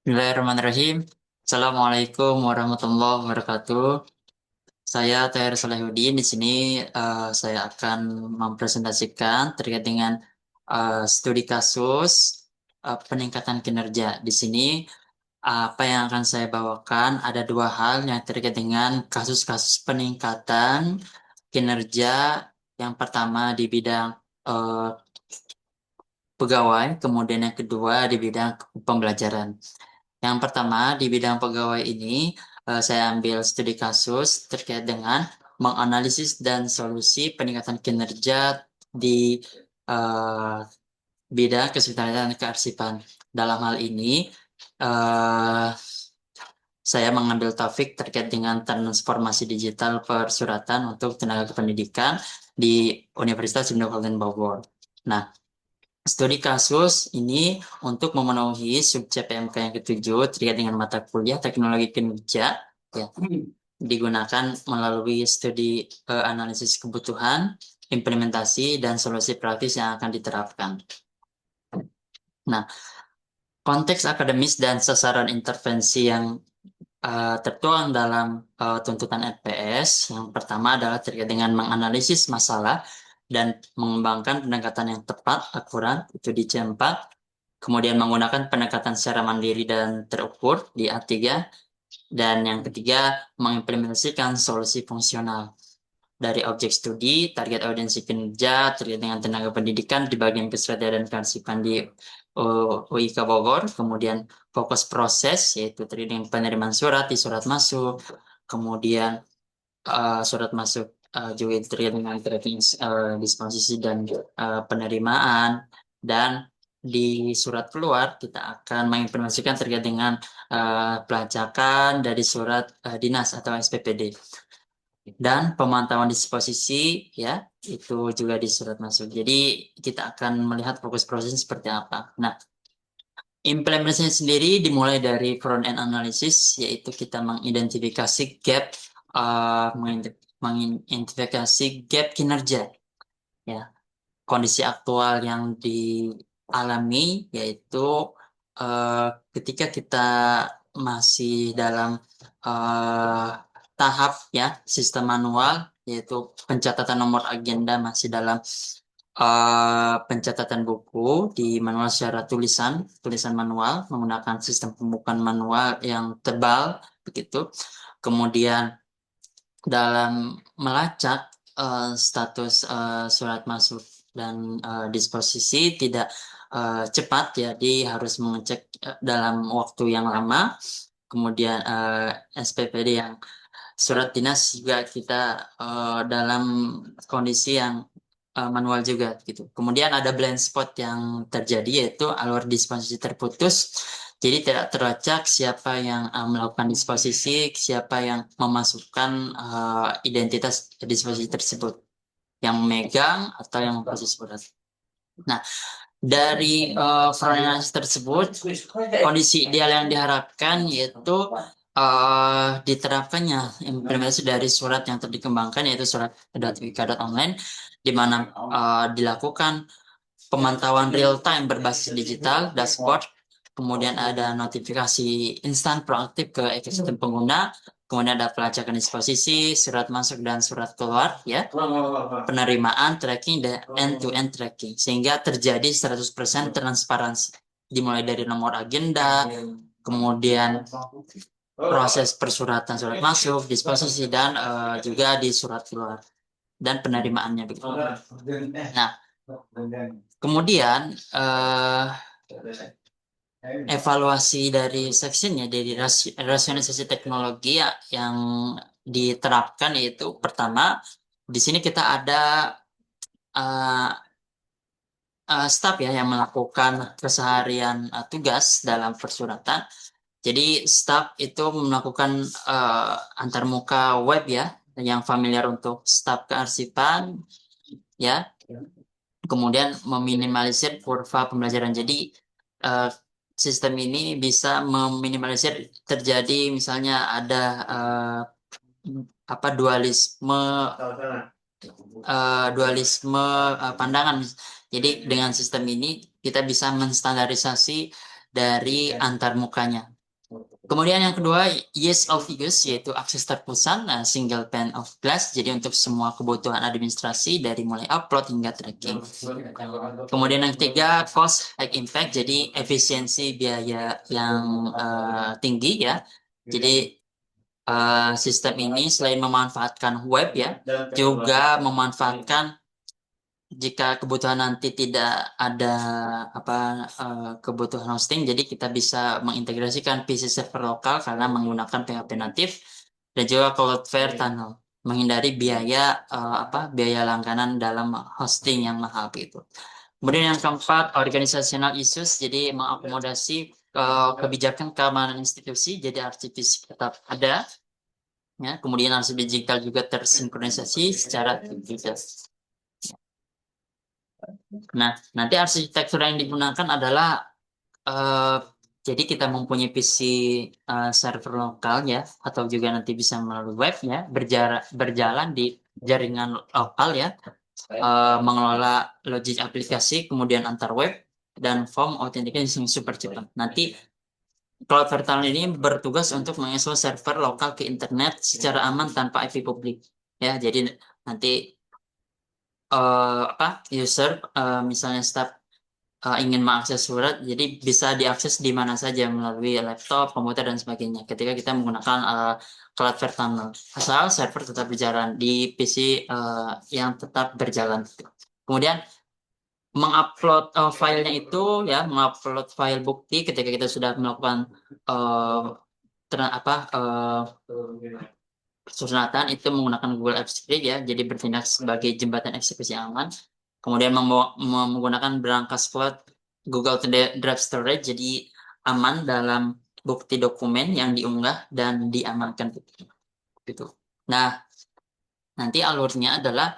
Bismillahirrahmanirrahim. Assalamualaikum warahmatullahi wabarakatuh. Saya Tahir Salahuddin. Di sini saya akan mempresentasikan terkait dengan studi kasus peningkatan kinerja. Di sini apa yang akan saya bawakan ada dua hal yang terkait dengan kasus-kasus peningkatan kinerja. Yang pertama di bidang eh, pegawai, kemudian yang kedua di bidang pembelajaran. Yang pertama, di bidang pegawai ini, saya ambil studi kasus terkait dengan menganalisis dan solusi peningkatan kinerja di eh, bidang kesekretariatan dan kearsipan. Dalam hal ini, eh, saya mengambil topik terkait dengan transformasi digital persuratan untuk tenaga kependidikan di Universitas Ibnu Khaldun Bogor. Nah, studi kasus ini untuk memenuhi subjek PMK yang ketujuh terkait dengan mata kuliah teknologi kinerja ya, digunakan melalui studi analisis kebutuhan, implementasi, dan solusi praktis yang akan diterapkan. Nah, konteks akademis dan sasaran intervensi yang tertuang dalam tuntutan FPS yang pertama adalah terkait dengan menganalisis masalah dan mengembangkan pendekatan yang tepat, akurat, itu di C4. Kemudian menggunakan pendekatan secara mandiri dan terukur di A3. Dan yang ketiga, mengimplementasikan solusi fungsional dari objek studi, target audiensi kinerja, terkait dengan tenaga pendidikan di bagian kesehatan dan kearsipan di UIK Bogor, kemudian fokus proses, yaitu terkait dengan penerimaan surat di surat masuk, kemudian surat masuk juga terkait dengan tracking disposisi dan penerimaan, dan di surat keluar kita akan menginformasikan terkait dengan pelacakan dari surat dinas atau SPPD dan pemantauan disposisi ya itu juga di surat masuk. Jadi kita akan melihat fokus prosesnya seperti apa. Nah, implementasinya sendiri dimulai dari front end analysis, yaitu kita mengidentifikasi gap, mengidentifikasi gap kinerja, ya, kondisi aktual yang dialami, yaitu eh, ketika kita masih dalam eh, tahap ya sistem manual, yaitu pencatatan nomor agenda masih dalam pencatatan buku di manual secara tulisan manual menggunakan sistem pembukaan manual yang tebal begitu. Kemudian dalam melacak status surat masuk dan disposisi tidak cepat, jadi harus mengecek dalam waktu yang lama. Kemudian SPPD yang surat dinas juga kita dalam kondisi yang manual juga gitu. Kemudian ada blind spot yang terjadi yaitu alur disposisi terputus. Jadi tidak terlacak siapa yang melakukan disposisi, siapa yang memasukkan identitas disposisi tersebut, yang memegang atau yang memproses surat. Nah, dari front analysis tersebut, kondisi ideal yang diharapkan yaitu diterapkannya implementasi dari surat yang telah dikembangkan, yaitu surat .wika.online, di mana dilakukan pemantauan real time berbasis digital, dashboard, kemudian ada notifikasi instan proaktif ke ekosistem pengguna, kemudian ada pelacakan disposisi, surat masuk dan surat keluar, ya, penerimaan, tracking, dan end-to-end tracking, sehingga terjadi 100% transparansi, dimulai dari nomor agenda, kemudian proses persuratan surat masuk, disposisi, dan juga di surat keluar, dan penerimaannya begitu. Nah, kemudian evaluasi dari sectionnya dari rasionalisasi teknologi ya, yang diterapkan yaitu pertama di sini kita ada uh, staf ya yang melakukan keseharian tugas dalam persuratan. Jadi staf itu melakukan antarmuka web ya, yang familiar untuk staf kearsipan ya. Kemudian meminimalisir kurva pembelajaran. Jadi eh, sistem ini bisa meminimalisir terjadi misalnya ada apa dualisme pandangan. Jadi dengan sistem ini kita bisa menstandarisasi dari antarmukanya. Kemudian yang kedua, ease of use, yaitu akses terpusat, single pane of glass, jadi untuk semua kebutuhan administrasi dari mulai upload hingga tracking. Kemudian yang ketiga, cost high impact, jadi efisiensi biaya yang tinggi ya. Jadi sistem ini selain memanfaatkan web ya, juga memanfaatkan jika kebutuhan nanti tidak ada kebutuhan hosting, jadi kita bisa mengintegrasikan PC server lokal karena menggunakan PHP natif dan juga Cloudflare Tunnel, menghindari biaya langganan dalam hosting yang mahal gitu. Kemudian yang keempat, organizational issues, jadi mengakomodasi kebijakan keamanan institusi, jadi arsip fisik tetap ada, ya. Kemudian arsip digital juga tersinkronisasi secara digital. Nah, nanti arsitektur yang digunakan adalah eh, jadi kita mempunyai PC server lokal ya, atau juga nanti bisa melalui web ya, berjalan di jaringan lokal ya, mengelola logik aplikasi, kemudian antar web dan form authentication yang super cepat. Nanti Cloud Virtual ini bertugas untuk menginstal server lokal ke internet secara aman tanpa IP publik. Ya, jadi nanti user misalnya staf ingin mengakses surat, jadi bisa diakses di mana saja melalui laptop, komputer dan sebagainya. Ketika kita menggunakan Cloudflare Tunnel, asal server tetap berjalan di PC yang tetap berjalan. Kemudian mengupload filenya itu ya, mengupload file bukti ketika kita sudah melakukan uh, ter- apa Sunatan itu menggunakan Google Apps Script ya, jadi bertindak sebagai jembatan eksekusi aman. Kemudian menggunakan berangkas cloud Google Drive Storage, jadi aman dalam bukti dokumen yang diunggah dan diamankan gitu. Nah, nanti alurnya adalah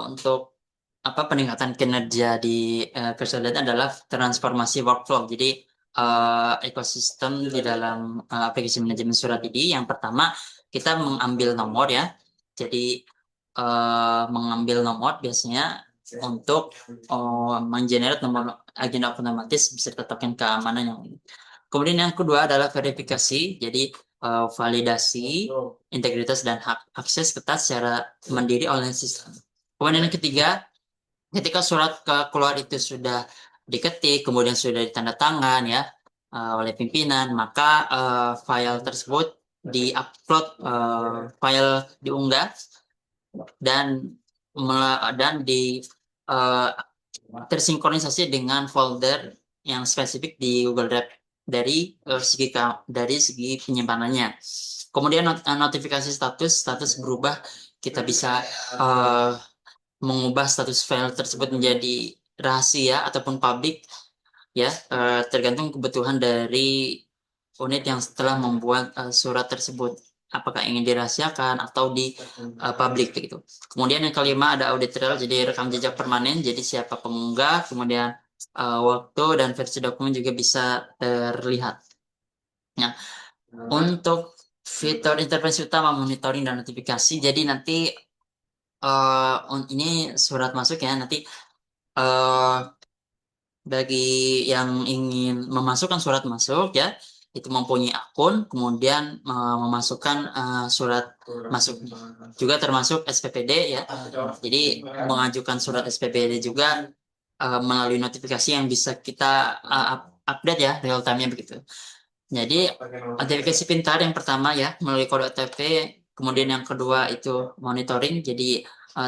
untuk peningkatan kinerja di Persaudaraan adalah transformasi workflow. Jadi ekosistem di dalam aplikasi manajemen surat ini yang pertama kita mengambil nomor ya. Jadi mengambil nomor biasanya untuk mengenerate nomor agenda otomatis beserta token keamanan yang ini. Kemudian yang kedua adalah verifikasi. Jadi validasi integritas dan hak akses ketat secara mandiri oleh sistem. Kemudian yang ketiga, ketika surat keluar itu sudah diketik, kemudian sudah ditanda tangan ya oleh pimpinan, maka file tersebut diupload, file diunggah dan di eh, tersinkronisasi dengan folder yang spesifik di Google Drive dari segi penyimpanannya. Kemudian notifikasi status berubah, kita bisa eh, mengubah status file tersebut menjadi rahasia ataupun publik ya, tergantung kebutuhan dari unit yang setelah membuat surat tersebut, apakah ingin dirahasiakan atau di publik gitu. Kemudian yang kelima ada audit trail, jadi rekam jejak permanen, jadi siapa pengunggah, kemudian waktu dan versi dokumen juga bisa terlihat. Nah, untuk fitur intervensi utama monitoring dan notifikasi, jadi nanti ini surat masuk ya, nanti eh, bagi yang ingin memasukkan surat masuk ya, itu mempunyai akun, kemudian memasukkan surat masuk, juga termasuk SPPD ya. Jadi mengajukan surat SPPD juga melalui notifikasi yang bisa kita update ya real time-nya begitu. Jadi notifikasi pintar yang pertama ya melalui kode OTP, kemudian yang kedua itu monitoring. Jadi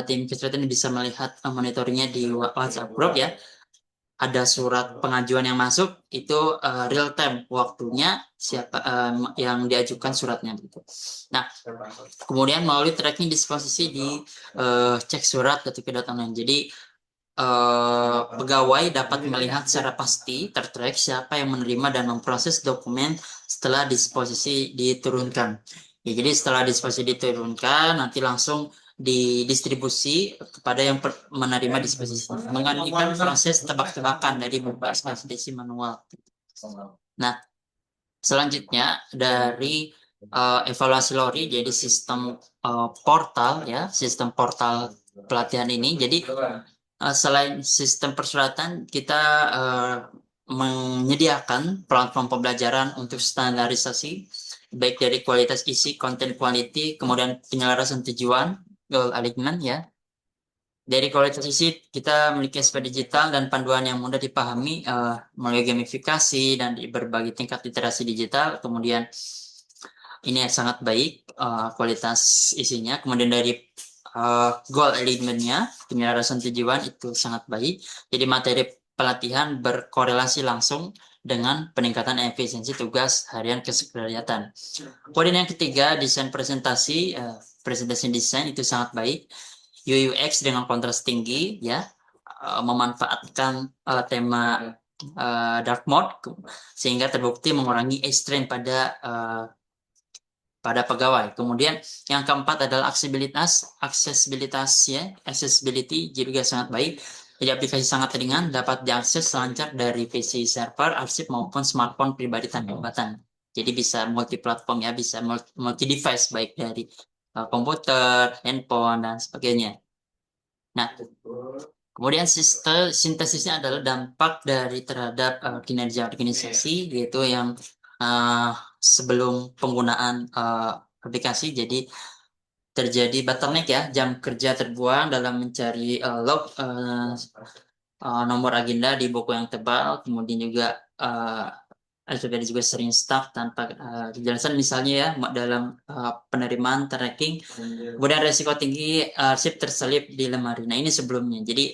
tim kesulitan bisa melihat monitoringnya di WhatsApp group ya, ada surat pengajuan yang masuk itu real time waktunya siapa yang diajukan suratnya gitu. Nah, kemudian melalui tracking disposisi di cek surat ketika.online. Jadi pegawai dapat melihat secara pasti tertrack siapa yang menerima dan memproses dokumen setelah disposisi diturunkan. Ya, jadi setelah disposisi diturunkan nanti langsung didistribusi kepada yang menerima disposisi, mengalihkan proses tebak-tebakan dari beberapa ekspedisi manual. Nah, selanjutnya dari evaluasi LORI, jadi sistem portal ya, sistem portal pelatihan ini. Jadi selain sistem persuratan, kita menyediakan platform pembelajaran untuk standarisasi, baik dari kualitas isi, konten quality, kemudian penyelarasan tujuan, goal alignment ya. Dari kualitas isi, kita memiliki aspek digital dan panduan yang mudah dipahami melalui gamifikasi dan di berbagai tingkat literasi digital. Kemudian ini sangat baik kualitas isinya. Kemudian dari goal alignment-nya, penyelarasan tujuan itu sangat baik. Jadi materi pelatihan berkorelasi langsung dengan peningkatan efisiensi tugas harian kesekretariatan. Kemudian yang ketiga, desain presentasi, presentasi desain itu sangat baik. UX dengan kontras tinggi, ya, memanfaatkan tema dark mode sehingga terbukti mengurangi strain pada pegawai. Kemudian yang keempat adalah aksesibilitas ya, accessibility juga sangat baik. Jadi aplikasi sangat ringan, dapat diakses lancar dari PC server, arsip maupun smartphone pribadi tanpa hambatan. Jadi bisa multi platform ya, bisa multi device baik dari komputer, handphone dan sebagainya. Nah, kemudian sintesisnya adalah dampak dari terhadap kinerja organisasi, yaitu yang uh, sebelum penggunaan aplikasi. Jadi terjadi bottleneck ya, jam kerja terbuang dalam mencari nomor agenda di buku yang tebal, kemudian juga LPPD juga sering stuck tanpa kejelasan misalnya ya dalam penerimaan tracking. Kemudian resiko tinggi arsip terselip di lemari. Nah ini sebelumnya. Jadi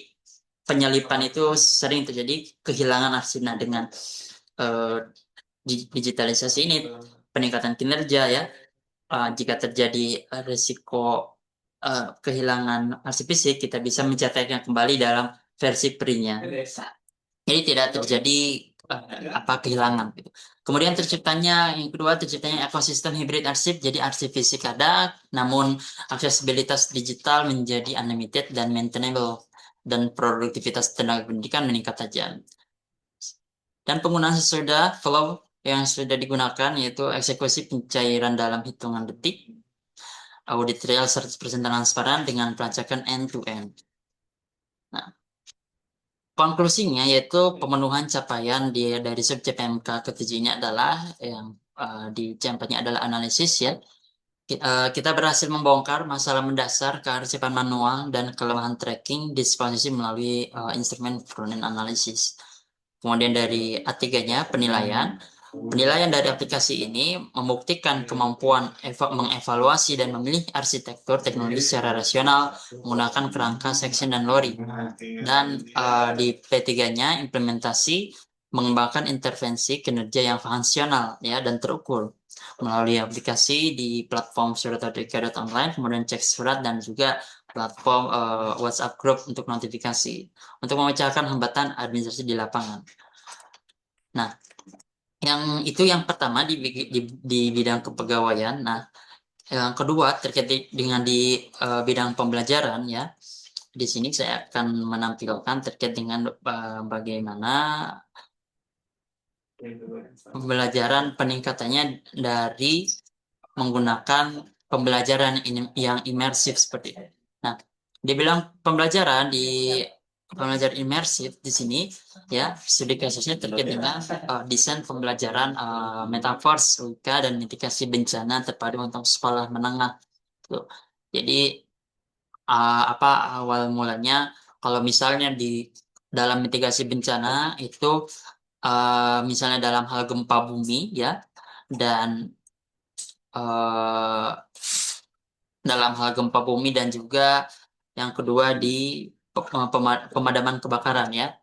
penyelipan itu sering terjadi kehilangan arsip. Nah dengan uh, digitalisasi ini peningkatan kinerja ya. Jika terjadi resiko kehilangan arsip fisik, kita bisa mencetaknya kembali dalam versi pre-nya. Jadi tidak terjadi apa kehilangan gitu. Kemudian yang kedua terciptanya ekosistem hybrid arsip. Jadi arsip fisik ada, namun aksesibilitas digital menjadi unlimited dan maintainable dan produktivitas tenaga pendidikan meningkat tajam. Dan penggunaan sesudah flow yang sudah digunakan yaitu eksekusi pencairan dalam hitungan detik, audit real 100% transparan dengan pelacakan end to end. Nah, konklusinya yaitu pemenuhan capaian dari sub CPMK ketujuh ini adalah yang di C4-nya adalah analisis ya. Kita berhasil membongkar masalah mendasar kearsipan manual dan kelemahan tracking disposisi melalui instrumen front-end analysis. Kemudian dari A3-nya penilaian. Penilaian dari aplikasi ini membuktikan kemampuan mengevaluasi dan memilih arsitektur teknologi secara rasional menggunakan kerangka section dan lori. Dan di P3-nya implementasi mengembangkan intervensi kinerja yang fungsional ya dan terukur melalui aplikasi di platform surat.dk.online, kemudian cek surat dan juga platform WhatsApp group untuk notifikasi untuk memecahkan hambatan administrasi di lapangan. Nah, yang pertama di bidang kepegawaian. Nah, yang kedua terkait dengan di bidang pembelajaran ya. Di sini saya akan menampilkan terkait dengan bagaimana pembelajaran peningkatannya dari menggunakan pembelajaran yang imersif seperti itu. Nah, dibilang pembelajaran imersif di sini ya studi kasusnya terkait dengan desain pembelajaran metaverse, UIKA dan mitigasi bencana terpadu untuk sekolah menengah. Tuh. Jadi apa awal mulanya kalau misalnya di dalam mitigasi bencana itu misalnya dalam hal gempa bumi ya dan eh, dalam hal gempa bumi dan juga yang kedua di pemadaman kebakaran ya.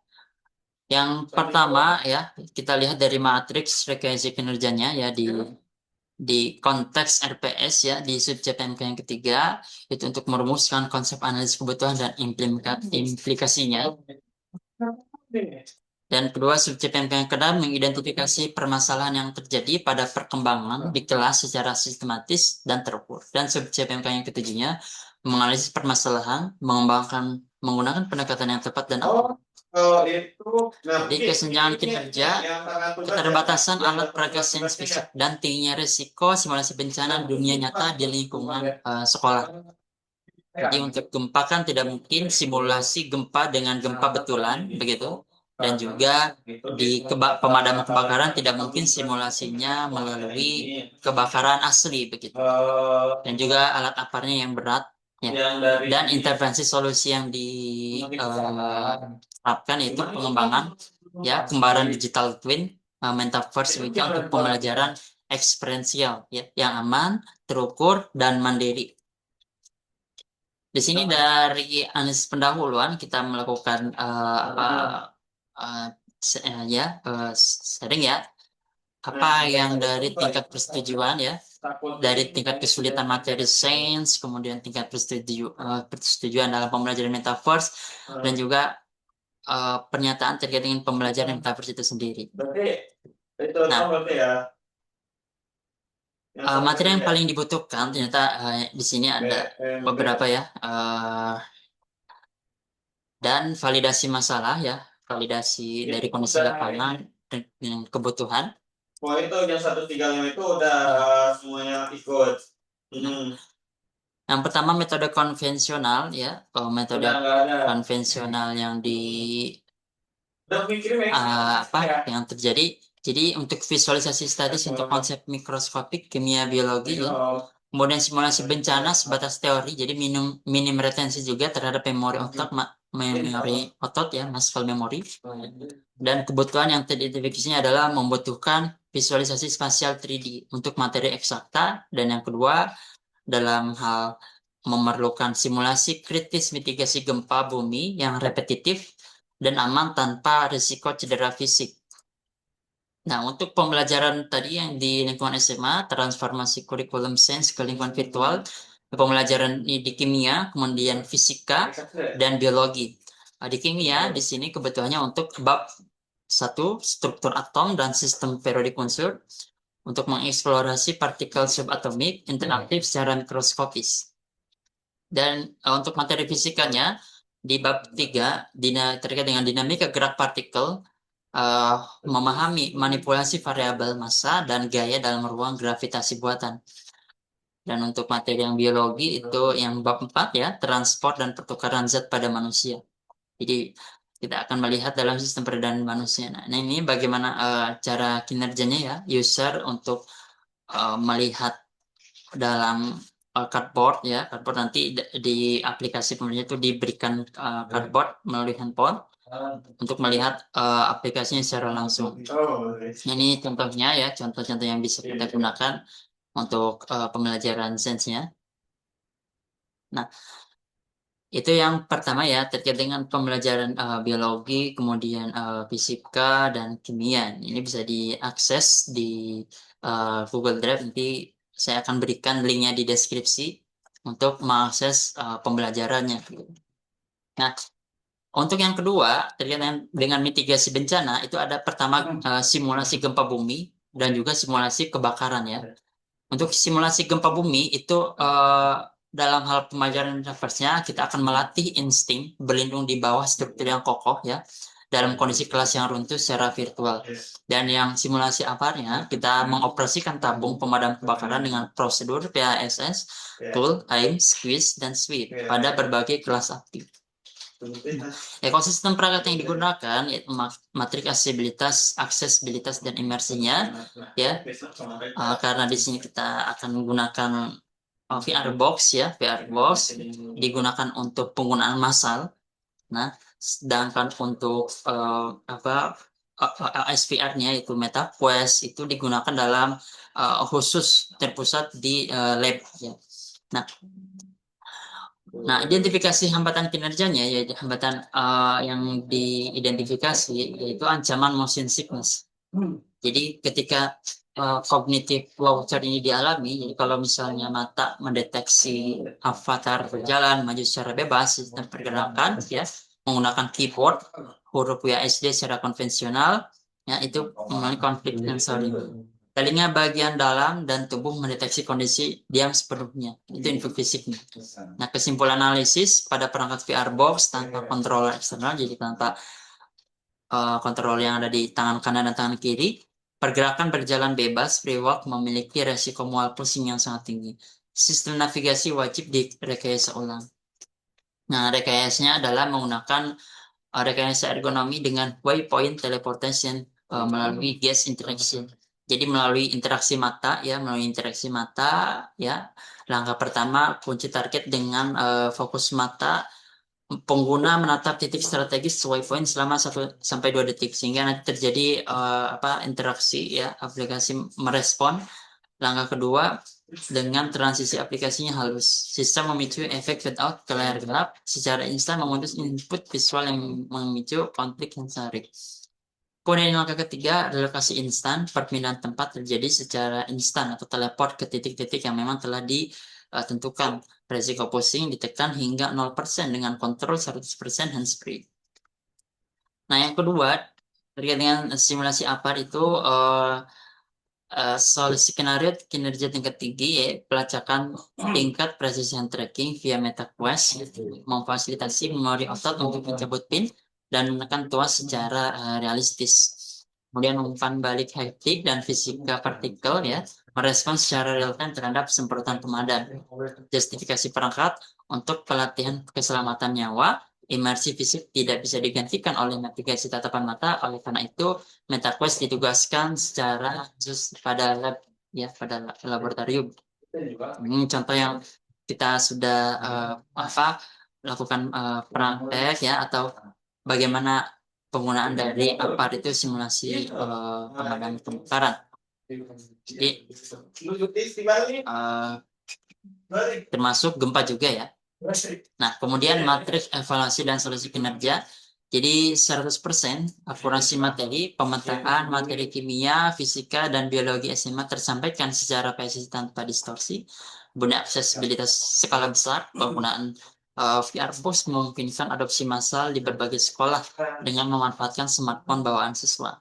Yang pertama ya kita lihat dari matriks rekayasa kinerjanya ya di konteks RPS ya di sub CPMK yang ketiga itu untuk merumuskan konsep analisis kebutuhan dan implikasinya. Dan kedua, sub CPMK yang keenam mengidentifikasi permasalahan yang terjadi pada perkembangan di kelas secara sistematis dan terukur. Dan sub CPMK yang ketujuhnya menganalisis permasalahan, menggunakan pendekatan yang tepat dan jadi kesenjangan kinerja, keterbatasan alat peraga sains fisik, dan tingginya risiko simulasi bencana dunia nyata di lingkungan sekolah. Jadi untuk gempa kan tidak mungkin simulasi gempa dengan gempa betulan, begitu. dan juga di pemadaman kebakaran tidak mungkin simulasinya melalui kebakaran asli begitu. Dan juga alat aparnya yang berat, ya. Dan intervensi solusi yang diterapkan itu pengembangan, ya, kembaran digital twin, metaverse begitu untuk pembelajaran eksperiensial, ya, yang aman, terukur, dan mandiri. Di sini dari analisis pendahuluan kita melakukan uh, ya, sharing, ya, apa yang dari tingkat persetujuan, ya, dari tingkat kesulitan materi sains, kemudian tingkat persetujuan dalam pembelajaran metaverse, dan juga pernyataan terkait dengan pembelajaran metaverse itu sendiri. Nah, materi yang paling dibutuhkan ternyata di sini ada beberapa, ya, dan validasi masalah, ya, validasi dari kondisi lapangan dengan kebutuhan. Oh itu yang 135 itu udah semuanya ikut. Yang pertama metode konvensional, ya, metode konvensional yang yang terjadi. Jadi untuk visualisasi statis untuk konsep mikroskopik kimia biologi, ya. Kemudian simulasi bencana sebatas teori, jadi minim retensi juga terhadap memori otot, ya, muscle memory. Dan kebutuhan yang teridentifikasinya adalah membutuhkan visualisasi spasial 3D untuk materi eksakta. Dan yang kedua, dalam hal memerlukan simulasi kritis mitigasi gempa bumi yang repetitif dan aman tanpa risiko cedera fisik. Nah, untuk pembelajaran tadi yang di lingkungan SMA, transformasi kurikulum sains ke lingkungan virtual, pembelajaran ini di kimia, kemudian fisika, dan biologi. Di kimia, di sini kebutuhannya untuk bab 1, struktur atom dan sistem periodik unsur, untuk mengeksplorasi partikel subatomik interaktif secara mikroskopis. Dan untuk materi fisikanya, di bab 3, terkait dengan dinamika gerak partikel, uh, memahami manipulasi variabel massa dan gaya dalam ruang gravitasi buatan. Dan untuk materi yang biologi itu yang bab 4, ya, transport dan pertukaran zat pada manusia. Jadi kita akan melihat dalam sistem peredaran manusia. Nah, ini bagaimana cara kinerjanya, ya, user untuk melihat dalam cardboard, ya, cardboard nanti di aplikasi kemudian itu diberikan cardboard melalui handphone untuk melihat aplikasinya secara langsung. Ini contohnya, ya, contoh-contoh yang bisa kita gunakan untuk pembelajaran sainsnya. Nah, itu yang pertama, ya, terkait dengan pembelajaran biologi, kemudian fisika dan kimia. Ini bisa diakses di Google Drive. Nanti saya akan berikan linknya di deskripsi untuk mengakses pembelajarannya. Nah, untuk yang kedua, terkait dengan mitigasi bencana, itu ada pertama simulasi gempa bumi dan juga simulasi kebakaran, ya. Untuk simulasi gempa bumi itu dalam hal pembelajaran metaverse-nya kita akan melatih insting berlindung di bawah struktur yang kokoh, ya, dalam kondisi kelas yang runtuh secara virtual. Dan yang simulasi aparnya kita mengoperasikan tabung pemadam kebakaran dengan prosedur PASS, pull, aim, squeeze, dan sweep pada berbagai kelas aktif. Ekosistem perangkat yang digunakan yaitu matriks aksesibilitas, dan imersinya, ya. Karena di sini kita akan menggunakan VR box, ya, VR box digunakan untuk penggunaan massal. Nah, sedangkan untuk SVR-nya itu MetaQuest itu digunakan dalam khusus terpusat di lab, ya. Nah, identifikasi hambatan kinerjanya, yaitu hambatan yang diidentifikasi yaitu ancaman motion sickness. Jadi ketika cognitive voucher ini dialami, jadi kalau misalnya mata mendeteksi avatar berjalan maju secara bebas, sistem pergerakan, ya, menggunakan keyboard, huruf WASD secara konvensional, ya, itu mengalami konflik sensori. Telinga bagian dalam dan tubuh mendeteksi kondisi diam sepenuhnya. Itu info fisiknya. Nah, kesimpulan analisis pada perangkat VR box tanpa kontrol eksternal, jadi tanpa kontrol yang ada di tangan kanan dan tangan kiri, pergerakan berjalan bebas, free walk memiliki resiko mual pusing yang sangat tinggi. Sistem navigasi wajib direkayasa ulang. Nah, rekayasanya adalah menggunakan rekayasa ergonomi dengan waypoint teleportation melalui gaze interaction. Jadi melalui interaksi mata ya, melalui interaksi mata ya. Langkah pertama kunci target dengan fokus mata. Pengguna menatap titik strategis waypoint selama 1 sampai 2 detik sehingga nanti terjadi interaksi ya, aplikasi merespon. Langkah kedua, dengan transisi aplikasinya halus. Sistem memicu efek fade-out ke layar gelap secara instan memutus input visual yang memicu konflik sensorik. Kemudian langkah ketiga, relokasi instan. Perpindahan tempat terjadi secara instan atau teleport ke titik-titik yang memang telah ditentukan. Resiko pusing ditekan hingga 0% dengan kontrol 100% hands-free. Nah, yang kedua, terkait dengan simulasi APAR itu solusi skenario kinerja tingkat tinggi ya, pelacakan tingkat precision tracking via MetaQuest memfasilitasi memori otot untuk mencabut pin dan menekan tuas secara realistis. Kemudian umpan balik haptik dan fisika partikel ya merespons secara real time terhadap semprotan pemadam. Justifikasi perangkat untuk pelatihan keselamatan nyawa, imersi fisik tidak bisa digantikan oleh navigasi tatapan mata. Oleh karena itu, MetaQuest ditugaskan secara khusus pada lab ya pada laboratorium. Ini contoh yang kita sudah lakukan praktek ya atau bagaimana penggunaan dari APAR itu simulasi pemadam kebakaran. Jadi eh, termasuk gempa juga ya. Nah, kemudian matriks evaluasi dan solusi kinerja. Jadi 100% akurasi materi, pemetaan materi kimia, fisika, dan biologi SMA tersampaikan secara presisi tanpa distorsi. Guna aksesibilitas skala besar, penggunaan VR Boost memungkinkan adopsi massal di berbagai sekolah dengan memanfaatkan smartphone bawaan siswa.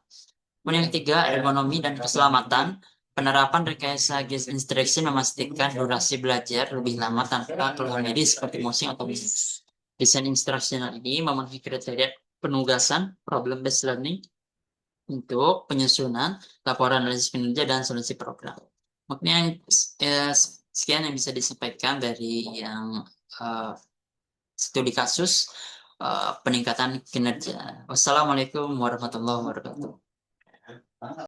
Kemudian yang ketiga, ergonomi dan keselamatan. Penerapan rekayasa gaze instruction memastikan durasi belajar lebih lama tanpa keluhan medis seperti motion atau bisnis. Desain instruksional ini memenuhi kriteria penugasan problem based learning untuk penyusunan laporan analisis kinerja dan solusi program. Mungkin eh, sekian yang bisa disampaikan dari yang eh, studi kasus peningkatan kinerja. Wassalamualaikum warahmatullahi wabarakatuh.